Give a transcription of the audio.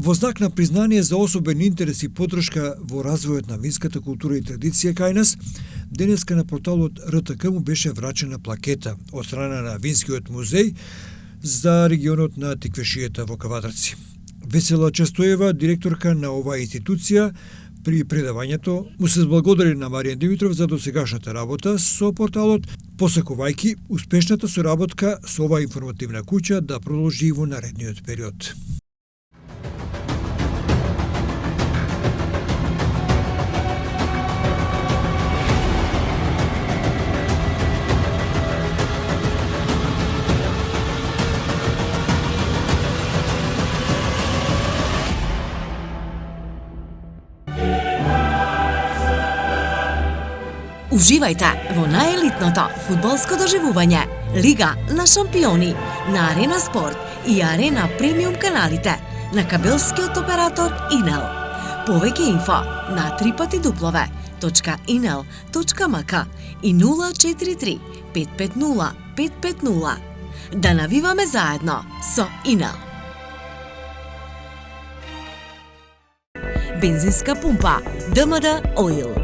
Во знак на признание за особен интерес и поддршка во развојот на винската култура и традиција кај нас, денеска на порталот РТК му беше врачена плакета од страна на Винскиот музеј за регионот на Тиквешијата во Кавадарци. Весела Частоева, директорка на оваа институција, при предавањето му се зблагодари на Маријан Димитров за досегашната работа со порталот, посакувајќи успешната соработка со оваа информативна куќа да продолжи и во наредниот период. Уживајте во наелитното фудбалско доживување Лига на шампиони на Арена Спорт и Арена Премиум каналите на кабелскиот оператор Инел. Повеќе инфо на www.inel.mk и 043 550 550. Да навиваме заедно со Инел. Бензинска пумпа ДМД Оил.